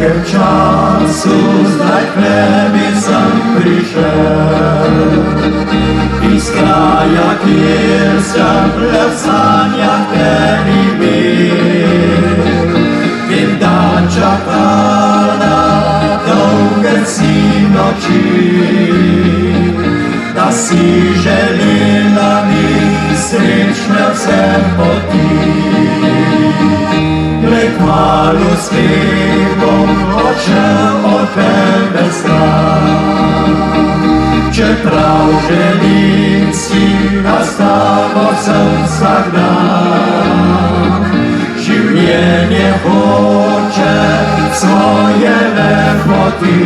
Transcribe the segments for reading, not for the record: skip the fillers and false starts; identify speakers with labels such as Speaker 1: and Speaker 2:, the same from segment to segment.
Speaker 1: cienkiem czasu zdaj k tebi sam prišel. Iz kraja, kjer sem le v sanjah tebi bil. Vem, da čakala dolge si noči, da si želela mi srečne vse poti. Glej, kmalu spet bom odšel od tebe stran, čeprav želim si, da s tabo sem vsak dan. Življenje hoče svoje lepoti,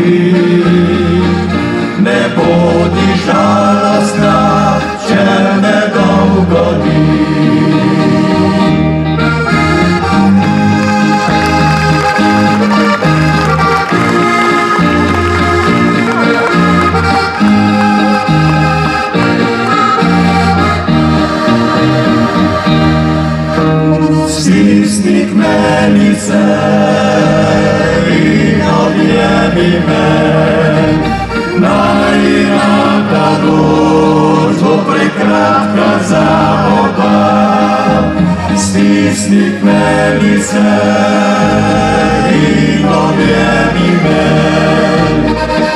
Speaker 1: ne bodi žalostna, če me dolgo ni. Stisni k meni se in objemi me, naj nam ta noč bo prekratka za oba. Stisni k meni se in objemi me,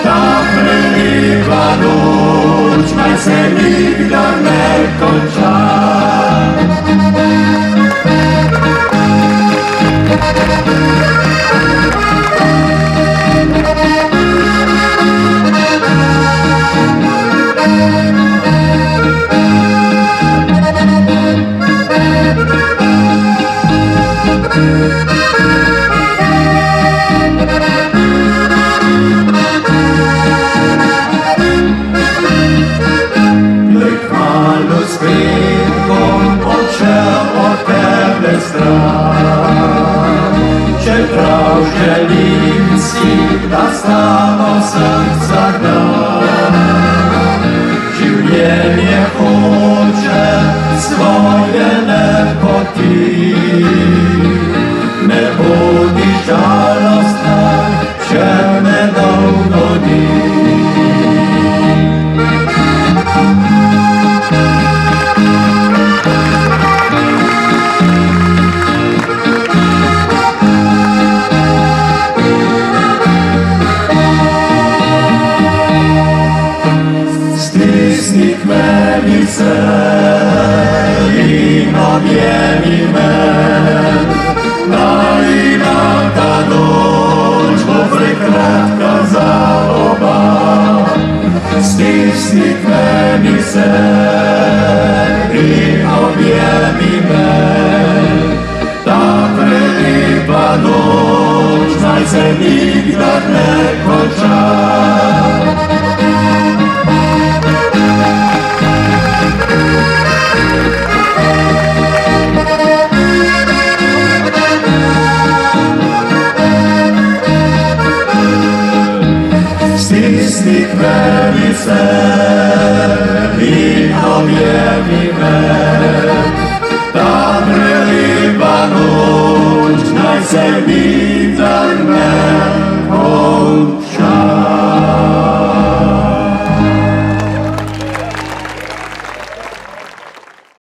Speaker 1: ta prelepa noč naj se nikdar ne konča. Glej, kmalu spet bom odšel od tebe stran, čeprav želim si, da s tabo sem vsak dan. Življenje hoče svoje lepoti, ne bodi žalostna, če me dolgo ni. Stisni k meni se in objemi me, naj nam ta noč bo prekratka za oba. Stisni k meni se in objemi me, ta prelepa noč naj se nikdar ne konča. Stisni k meni se in objemi